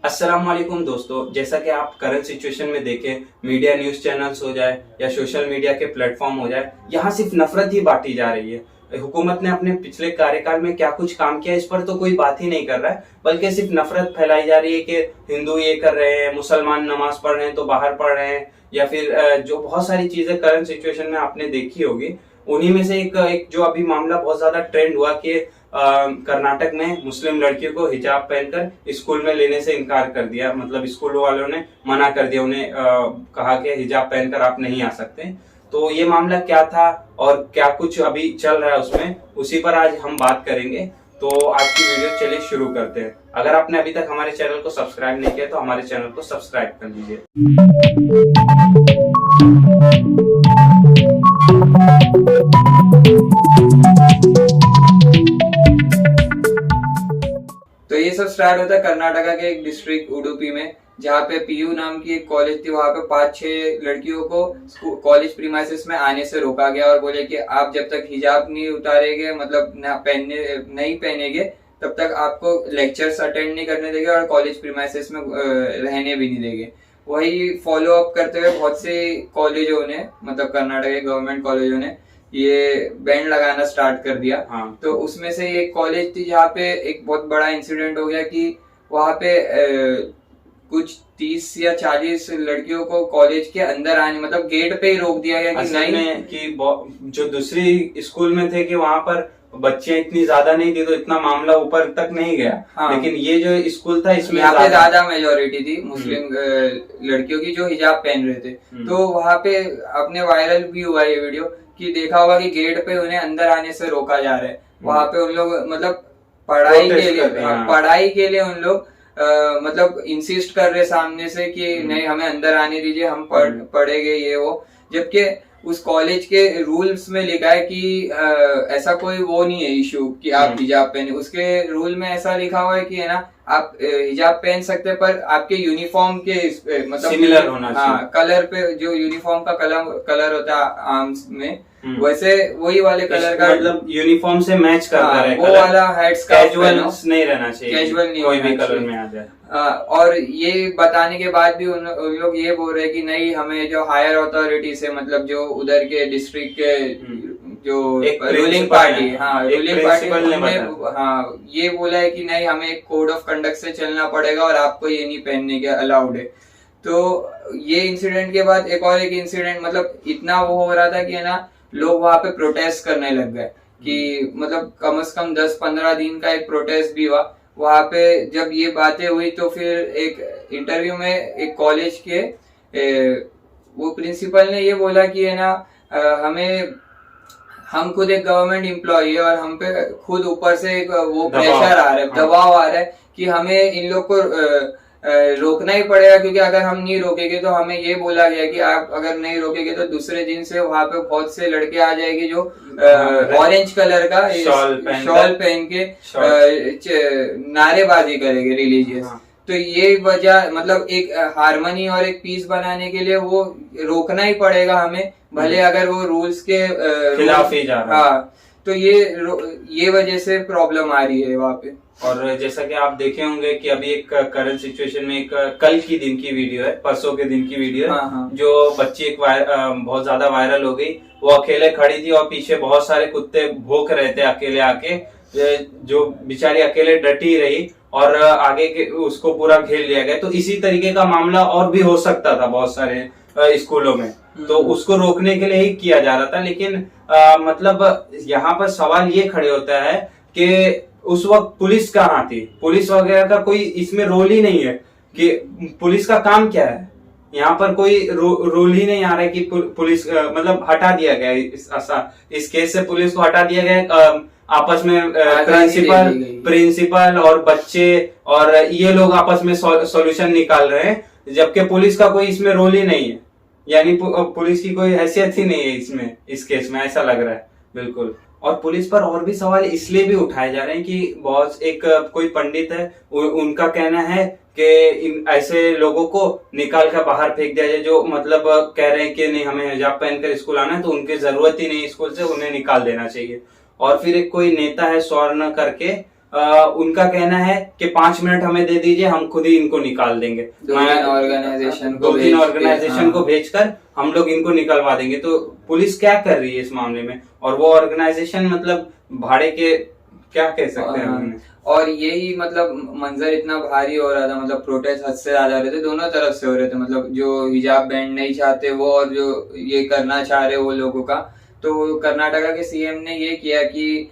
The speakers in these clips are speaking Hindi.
अस्सलाम वालेकुम दोस्तों, जैसा कि आप करंट सिचुएशन में देखें, मीडिया न्यूज चैनल्स हो जाए या सोशल मीडिया के प्लेटफॉर्म हो जाए, यहाँ सिर्फ नफरत ही बांटी जा रही है। हुकूमत ने अपने पिछले कार्यकाल में क्या कुछ काम किया इस पर तो कोई बात ही नहीं कर रहा है, बल्कि सिर्फ नफरत फैलाई जा रही है कि हिंदू ये कर रहे हैं, मुसलमान नमाज पढ़ रहे हैं तो बाहर पढ़ रहे हैं, या फिर जो बहुत सारी चीजें करंट सिचुएशन में आपने देखी होगी। उन्हीं में से एक जो अभी मामला बहुत ज्यादा ट्रेंड हुआ कि कर्नाटक में मुस्लिम लड़कियों को हिजाब पहनकर स्कूल में लेने से इनकार कर दिया। मतलब स्कूल वालों ने मना कर दिया, उन्हें कहा कि हिजाब पहनकर आप नहीं आ सकते। तो ये मामला क्या था और क्या कुछ अभी चल रहा है उसमें, उसी पर आज हम बात करेंगे। तो आज की वीडियो चलिए शुरू करते हैं। अगर आपने अभी तक हमारे चैनल को सब्सक्राइब नहीं किया तो हमारे चैनल को सब्सक्राइब कर लीजिए। तो ये सब स्टार्ट होता है कर्नाटका के एक डिस्ट्रिक्ट उडुपी में, जहाँ पे पीयू नाम की एक कॉलेज थी। वहाँ पे 5-6 लड़कियों को कॉलेज प्रीमाइसेस में आने से रोका गया और बोले कि आप जब तक हिजाब नहीं उतारेंगे, मतलब नहीं पहनेंगे, तब तक आपको लेक्चर्स अटेंड नहीं करने देंगे और कॉलेज प्रीमाइसेस में रहने भी नहीं देंगे। वही फॉलो अप करते हुए बहुत से कॉलेजों ने, मतलब कर्नाटक के गवर्नमेंट कॉलेजों ने ये बैंड लगाना स्टार्ट कर दिया। तो उसमें से एक कॉलेज थी जहाँ पे एक बहुत बड़ा इंसिडेंट हो गया कि वहाँ पे कुछ 30 या 40 लड़कियों को कॉलेज के अंदर आने, मतलब गेट पे ही रोक दिया गया कि नहीं, कि जो दूसरी स्कूल में थे कि वहाँ पर बच्चे इतनी ज्यादा नहीं थी तो इतना मामला ऊपर तक नहीं गया। लेकिन ये जो स्कूल था इसमें यहाँ पे ज्यादा मेजोरिटी थी मुस्लिम लड़कियों की जो हिजाब पहन रहे थे। तो वहाँ पे अपने वायरल भी हुआ ये वीडियो कि देखा होगा कि गेट पे उन्हें अंदर आने से रोका जा रहा है। वहाँ पे उन लोग मतलब पढ़ाई के लिए उन लोग मतलब इंसिस्ट कर रहे सामने से कि नहीं, हमें अंदर आने दीजिए, हम पढ़ेंगे ये वो। जबकि उस कॉलेज के रूल्स में लिखा है कि ऐसा कोई वो नहीं है इशू कि आप हिजाब पहने। उसके रूल में ऐसा लिखा हुआ है कि है ना, आप हिजाब पहन सकते हैं पर आपके यूनिफॉर्म के मतलब सिमिलर होना चाहिए। कलर पे जो यूनिफॉर्म का कलर होता है आर्म्स में, वैसे वही वाले कलर का, मतलब यूनिफॉर्म से मैच करता रहे, वो वाला हेड्स का कैजुअल नहीं रहना चाहिए, कैजुअल नहीं, कोई भी कलर में आ जाए। और ये बताने के बाद भी उन लोग ये बोल रहे हैं कि नहीं, हमें जो हायर अथॉरिटी से, मतलब जो उधर के डिस्ट्रिक्ट के जो रूलिंग पार्टी ये बोला है कि नहीं, हमें एक कोड ऑफ कंडक्ट से चलना पड़ेगा और आपको ये नहीं पहनने के अलाउड है। तो ये इंसिडेंट के बाद एक इंसिडेंट, मतलब इतना वो हो रहा था कि है ना, लोग वहां पे प्रोटेस्ट करने लग गए कि मतलब कम से कम 10-15 दिन का एक प्रोटेस्ट भी हुआ वहां पे। जब ये बातें हुई तो फिर एक इंटरव्यू में एक कॉलेज के वो प्रिंसिपल ने ये बोला कि है ना, हम खुद एक गवर्नमेंट एम्प्लॉय है और हम पे खुद ऊपर से एक वो प्रेशर आ रहा है, दबाव आ रहा है कि हमें इन लोग को रोकना ही पड़ेगा, क्योंकि अगर हम नहीं रोकेंगे तो हमें ये बोला गया कि आप अगर नहीं रोकेंगे तो दूसरे दिन से वहां पे बहुत से लड़के आ जाएंगे जो ऑरेंज कलर का शॉल पहन के नारेबाजी करेंगे रिलीजियस। तो ये वजह, मतलब एक हार्मनी और एक पीस बनाने के लिए वो रोकना ही पड़ेगा हमें, भले अगर वो रूल्स के खिलाफ ही जा रहा है। तो ये वजह से प्रॉब्लम आ रही है वहाँ पे। और जैसा कि आप देखे होंगे कि अभी एक करंट सिचुएशन में एक कल की दिन की वीडियो है, परसों के दिन की वीडियो है, जो बच्ची एक बहुत ज्यादा वायरल हो गई। वो अकेले खड़ी थी और पीछे बहुत सारे कुत्ते भौंक रहे थे अकेले आके, जो बेचारी अकेले डटी रही और आगे के उसको पूरा घेर लिया गया। तो इसी तरीके का मामला और भी हो सकता था बहुत सारे स्कूलों में, तो उसको रोकने के लिए ही किया जा रहा था। लेकिन मतलब यहाँ पर सवाल ये खड़े होता है कि उस वक्त पुलिस कहाँ थी? पुलिस वगैरह का कोई इसमें रोल ही नहीं है कि पुलिस का काम क्या है। यहाँ पर कोई रोल ही नहीं आ रहा है कि पुलिस मतलब हटा दिया गया इस केस से, पुलिस को हटा दिया गया। आपस में प्रिंसिपल और बच्चे और ये लोग आपस में सॉल्यूशन निकाल रहे हैं, जबकि पुलिस का कोई इसमें रोल ही नहीं है। यानी पुलिस की कोई हैसियत ही नहीं है इसमें, इस केस में ऐसा लग रहा है बिल्कुल। और पुलिस पर और भी सवाल इसलिए भी उठाए जा रहे हैं कि बहुत कोई पंडित है, उनका कहना है कि ऐसे लोगों को निकाल कर बाहर फेंक दिया जाए, जो मतलब कह रहे हैं कि नहीं, हमें हिजाब पहनकर स्कूल आना है तो उनकी जरूरत ही नहीं स्कूल से, उन्हें निकाल देना चाहिए। और फिर एक कोई नेता है स्वर्ण करके, उनका कहना है कि 5 मिनट हमें दे दीजिए, हम खुद ही इनको निकाल देंगे। 2-3 ऑर्गेनाइजेशन को भेजकर हम लोग इनको निकलवा देंगे। तो पुलिस क्या कर रही है इस मामले में? और वो ऑर्गेनाइजेशन मतलब भाड़े के, क्या कह सकते हैं। और यही मतलब मंजर इतना भारी हो रहा था, मतलब प्रोटेस्ट हद से ज्यादा हो रहे थे, दोनों तरफ से हो रहे थे, मतलब जो हिजाब बैंड नहीं चाहते वो और जो ये करना चाह रहे वो लोगों का। तो कर्नाटका के सीएम ने ये किया कि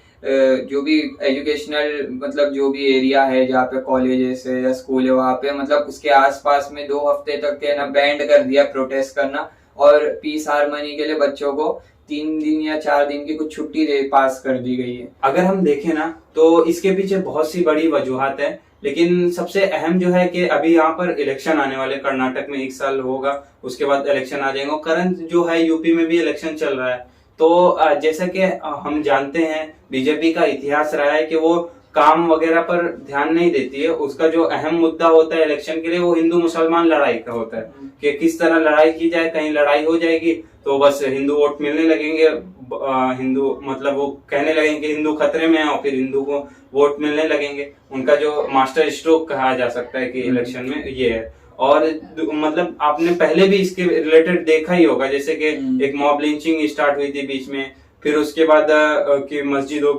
जो भी एजुकेशनल मतलब जो भी एरिया है जहाँ पे कॉलेजेस है या स्कूल है वहाँ पे मतलब उसके आसपास में 2 हफ्ते तक के ना बैंड कर दिया प्रोटेस्ट करना, और पीस हारमोनी के लिए बच्चों को 3 दिन या 4 दिन की कुछ छुट्टी दे पास कर दी गई है। अगर हम देखें ना तो इसके पीछे बहुत सी बड़ी वजूहात है, लेकिन सबसे अहम जो है कि अभी यहाँ पर इलेक्शन आने वाले, कर्नाटक में 1 साल होगा, उसके बाद इलेक्शन आ जाएंगे। करंट जो है यूपी में भी इलेक्शन चल रहा है। तो जैसा कि हम जानते हैं बीजेपी का इतिहास रहा है कि वो काम वगैरह पर ध्यान नहीं देती है। उसका जो अहम मुद्दा होता है इलेक्शन के लिए वो हिंदू मुसलमान लड़ाई का होता है कि किस तरह लड़ाई की जाए। कहीं लड़ाई हो जाएगी तो बस हिंदू वोट मिलने लगेंगे, हिंदू मतलब वो कहने लगेंगे हिंदू खतरे में है और फिर हिंदू को वोट मिलने लगेंगे। उनका जो मास्टर स्ट्रोक कहा जा सकता है कि इलेक्शन में ये है। और मतलब आपने पहले भी इसके रिलेटेड देखा ही होगा, जैसे कि एक मॉब लिंचिंग स्टार्ट हुई थी बीच में, फिर उसके बाद कि मस्जिदों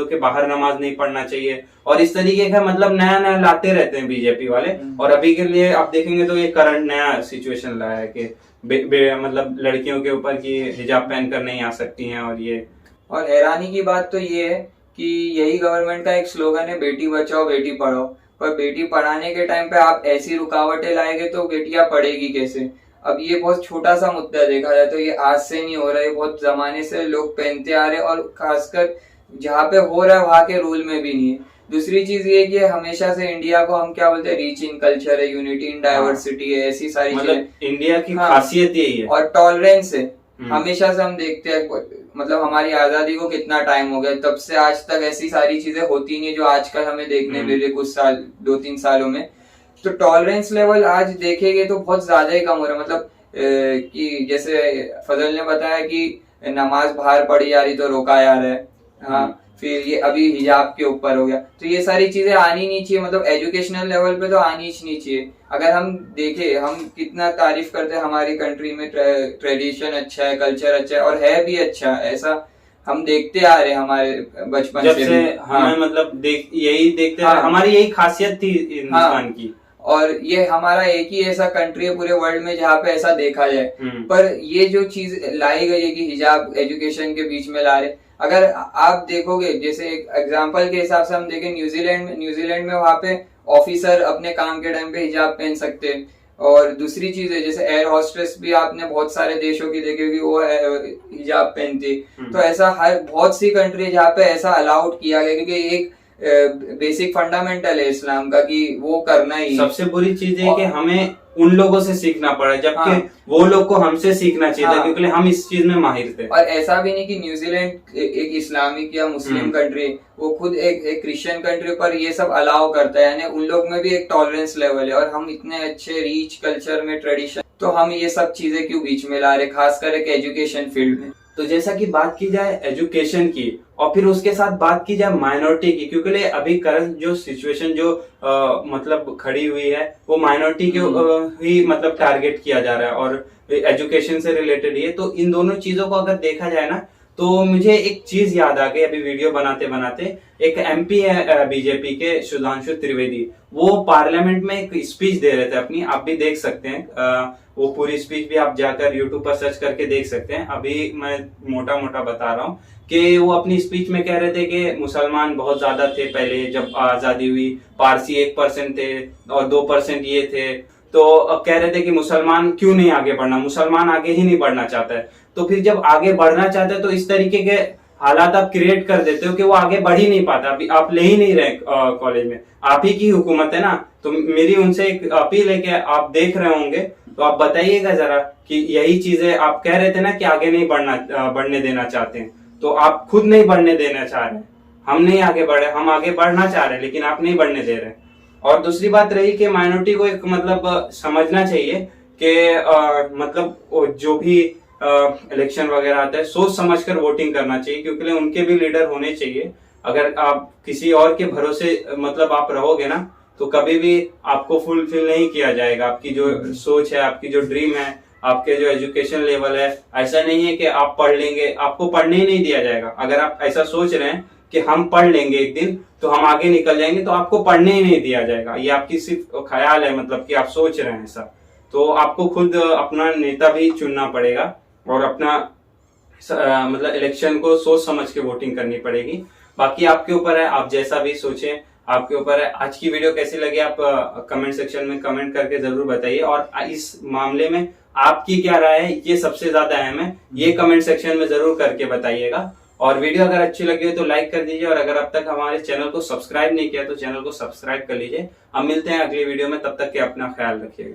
के बाहर नमाज नहीं पढ़ना चाहिए, और इस तरीके का मतलब नया नया लाते रहते हैं बीजेपी वाले। और अभी के लिए आप देखेंगे तो ये करंट नया सिचुएशन लाया है कि मतलब लड़कियों के ऊपर की हिजाब पहनकर नहीं आ सकती हैं। और हैरानी की बात तो ये है कि यही गवर्नमेंट का एक स्लोगन है, बेटी बचाओ बेटी पढ़ाओ, पर बेटी पढ़ाने के टाइम पे आप ऐसी रुकावटें लाएंगे तो बेटियां पढ़ेगी कैसे। अब ये बहुत छोटा सा मुद्दा देखा जाए तो ये आज से नहीं हो रहा है, बहुत जमाने से लोग पहनते आ रहे हैं, और खासकर जहाँ पे हो रहा है वहां के रूल में भी नहीं है। दूसरी चीज ये कि हमेशा से इंडिया को हम क्या बोलते हैं, रिच इन कल्चर है, यूनिटी इन डाइवर्सिटी है, ऐसी सारी मतलब इंडिया की खासियत यही है, और टॉलरेंस है। हमेशा से हम देखते हैं, मतलब हमारी आजादी को कितना टाइम हो गया, तब से आज तक ऐसी सारी चीजें होती नहीं जो आजकल हमें देखने मिल रही कुछ साल 2-3 सालों में। तो टॉलरेंस लेवल आज देखेंगे तो बहुत ज्यादा ही कम हो रहा है। मतलब कि जैसे फजल ने बताया कि नमाज बाहर पढ़ी जा रही तो रोका जा रहा है, हाँ, फिर ये अभी हिजाब के ऊपर हो गया। तो ये सारी चीजें आनी नहीं चाहिए, मतलब एजुकेशनल लेवल पे तो आनी ही नहीं चाहिए। अगर हम देखें, हम कितना तारीफ करते हैं हमारी कंट्री में, ट्रेडिशन अच्छा है, कल्चर अच्छा है, और है भी अच्छा, ऐसा हम देखते आ रहे हमारे बचपन से हमें मतलब यही देखते हमारी यही खासियत थी हिंदुस्तान की। और ये हमारा एक ही ऐसा कंट्री है पूरे वर्ल्ड में जहाँ पे ऐसा देखा जाए। पर ये जो चीज लाई गई है कि हिजाब एजुकेशन के बीच में ला रहे, अगर आप देखोगे, जैसे एक एग्जांपल के हिसाब से हम देखें, न्यूजीलैंड में वहाँ पे ऑफिसर अपने काम के टाइम पे हिजाब पहन सकते हैं। और दूसरी चीज है, जैसे एयर होस्टेस भी आपने बहुत सारे देशों की देखी होगी, वो हिजाब पहनती। तो ऐसा बहुत सी कंट्री है जहाँ पे ऐसा अलाउड किया गया, क्योंकि एक बेसिक फंडामेंटल है इस्लाम का कि वो करना ही। सबसे बुरी चीज है कि हमें उन लोगों से सीखना पड़ा, जबकि वो लोग को हमसे सीखना चाहिए था, क्योंकि हम इस चीज में माहिर थे। और ऐसा भी नहीं कि न्यूजीलैंड एक इस्लामिक या मुस्लिम कंट्री, वो खुद एक क्रिश्चियन कंट्री, पर ये सब अलाउ करता है, यानी उन लोग में भी एक टॉलरेंस लेवल है। और हम इतने अच्छे रिच कल्चर में, ट्रेडिशन, तो हम ये सब चीजें क्यों बीच में ला रहे, खासकर एक एजुकेशन फील्ड में। तो जैसा कि बात की जाए एजुकेशन की, और फिर उसके साथ बात की जाए माइनॉरिटी की, क्योंकि अभी करंट जो सिचुएशन जो मतलब खड़ी हुई है वो माइनॉरिटी के ही मतलब टारगेट किया जा रहा है, और एजुकेशन से रिलेटेड ही है। तो इन दोनों चीजों को अगर देखा जाए ना, तो मुझे एक चीज याद आ गई अभी वीडियो बनाते बनाते। एक एमपी है बीजेपी के, सुधांशु त्रिवेदी, वो पार्लियामेंट में एक स्पीच दे रहे थे अपनी, आप भी देख सकते हैं। वो पूरी स्पीच भी आप जाकर यूट्यूब पर सर्च करके देख सकते हैं। अभी मैं मोटा मोटा बता रहा हूँ कि वो अपनी स्पीच में कह रहे थे कि मुसलमान बहुत ज्यादा थे पहले जब आजादी हुई, पारसी 1% थे और 2% ये थे। तो कह रहे थे कि मुसलमान क्यों नहीं आगे बढ़ना, मुसलमान आगे ही नहीं बढ़ना चाहता है। तो फिर जब आगे बढ़ना चाहते हैं तो इस तरीके के हालात आप क्रिएट कर देते हो कि वो आगे बढ़ ही नहीं पाता। अभी आप ले ही नहीं रहे कॉलेज में, आप ही की हुकूमत है ना। तो मेरी उनसे एक अपील है कि आप देख रहे होंगे तो आप बताइएगा जरा कि यही चीजें आप कह रहे थे ना कि आगे नहीं बढ़ने देना चाहते हैं, तो आप खुद नहीं बढ़ने देना चाह रहे हैं। हम नहीं आगे बढ़े, हम आगे बढ़ना चाह रहे हैं लेकिन आप नहीं बढ़ने दे रहे। और दूसरी बात रही कि माइनॉरिटी को एक मतलब समझना चाहिए कि मतलब जो भी इलेक्शन वगैरह आता है सोच समझकर वोटिंग करना चाहिए, क्योंकि उनके भी लीडर होने चाहिए। अगर आप किसी और के भरोसे मतलब आप रहोगे ना, तो कभी भी आपको फुलफिल नहीं किया जाएगा। आपकी जो सोच है, आपकी जो ड्रीम है, आपके जो एजुकेशन लेवल है, ऐसा नहीं है कि आप पढ़ लेंगे, आपको पढ़ने ही नहीं दिया जाएगा। अगर आप ऐसा सोच रहे हैं कि हम पढ़ लेंगे एक दिन तो हम आगे निकल जाएंगे, तो आपको पढ़ने ही नहीं दिया जाएगा। ये आपकी सिर्फ ख्याल है, मतलब कि आप सोच रहे हैं ऐसा। तो आपको खुद अपना नेता भी चुनना पड़ेगा और अपना मतलब इलेक्शन को सोच समझ के वोटिंग करनी पड़ेगी। बाकी आपके ऊपर है, आप जैसा भी सोचें, आपके ऊपर है। आज की वीडियो कैसी लगी आप कमेंट सेक्शन में कमेंट करके जरूर बताइए, और इस मामले में आपकी क्या राय है ये सबसे ज्यादा अहम है, ये कमेंट सेक्शन में जरूर करके बताइएगा। और वीडियो अगर अच्छी लगी हो तो लाइक कर दीजिए, और अगर अब तक हमारे चैनल को सब्सक्राइब नहीं किया तो चैनल को सब्सक्राइब कर लीजिए। अब मिलते हैं अगली वीडियो में, तब तक के अपना ख्याल रखिएगा।